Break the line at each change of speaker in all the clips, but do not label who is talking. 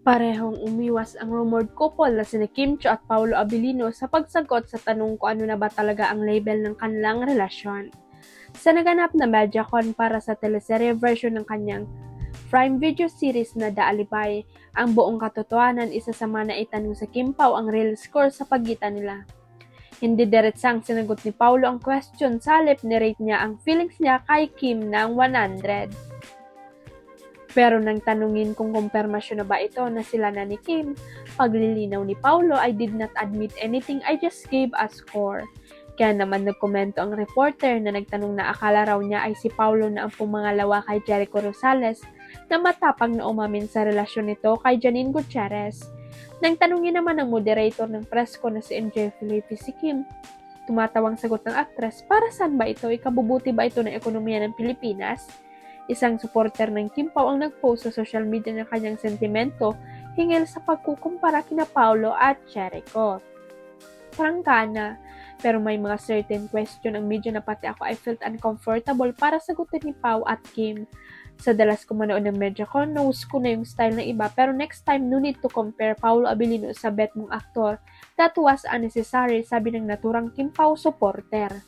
Parehong umiwas ang rumored couple na sina Kim Chiu at Paolo Abilino sa pagsagot sa tanong kung ano na ba talaga ang label ng kanilang relasyon. Sa naganap na MediaCon para sa teleserye version ng kanyang Prime Video series na The Alibay, ang buong katotohanan isa sa mga naitanong sa Kim Pao ang real score sa pagitan nila. Hindi diretsang sinagot ni Paolo ang question, sa halip ni-rate niya ang feelings niya kay Kim ng 100. Pero nang tanungin kung kumpirmasyon na ba ito na sila na ni Kim, paglilinaw ni Paolo, "I did not admit anything, I just gave a score." Kaya naman nagkomento ang reporter na nagtanong na akala raw niya ay si Paolo na ang pumangalawa kay Jericho Rosales na matapang na umamin sa relasyon nito kay Janine Gutierrez. Nang tanungin naman ng moderator ng press ko na si MJ Felipe si Kim, tumatawang sagot ng aktres, "Para saan ba ito? Ikabubuti ba ito ng ekonomiya ng Pilipinas?" Isang supporter ng Kim Pao ang nag-post sa social media ng kanyang sentimento hinggil sa pagkukumpara kina Paolo at Jericho. Prangkana, pero may mga certain question ang media na pati ako I felt uncomfortable para sagutin ni Pao at Kim. Sa dalas ko manood ng MediaCon, knows ko na yung style ng iba, pero next time no need to compare Paolo Abilino sa bet mong aktor. That was unnecessary, sabi ng naturang Kim Pao supporter.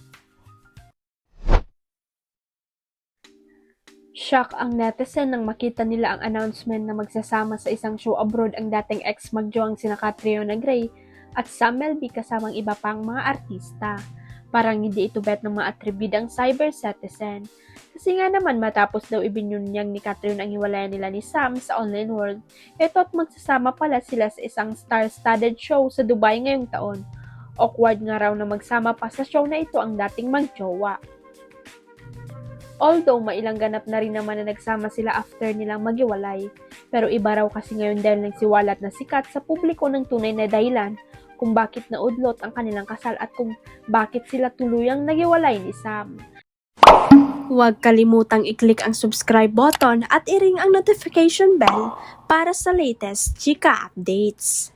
Shock ang netizen nang makita nila ang announcement na magsasama sa isang show abroad ang dating ex-magjoang sina Catriona Gray at Sam Melby kasamang iba pang mga artista. Parang hindi ito bet ng mga atribidang cyber citizen. Kasi nga naman matapos daw ibinunyag ni Catriona ang hiwalayan nila ni Sam sa online world, ito't magsasama pala sila sa isang star-studded show sa Dubai ngayong taon. Awkward nga raw na magsama pa sa show na ito ang dating magjowa. Although mailang ganap na rin naman na nagsama sila after nilang maghiwalay. Pero iba raw kasi ngayon dahil nagsiwalat na sikat sa publiko ng tunay na dahilan kung bakit naudlot ang kanilang kasal at kung bakit sila tuluyang naghiwalay ni Sam. Huwag kalimutang i-click ang subscribe button at i-ring ang notification bell para sa latest chika updates.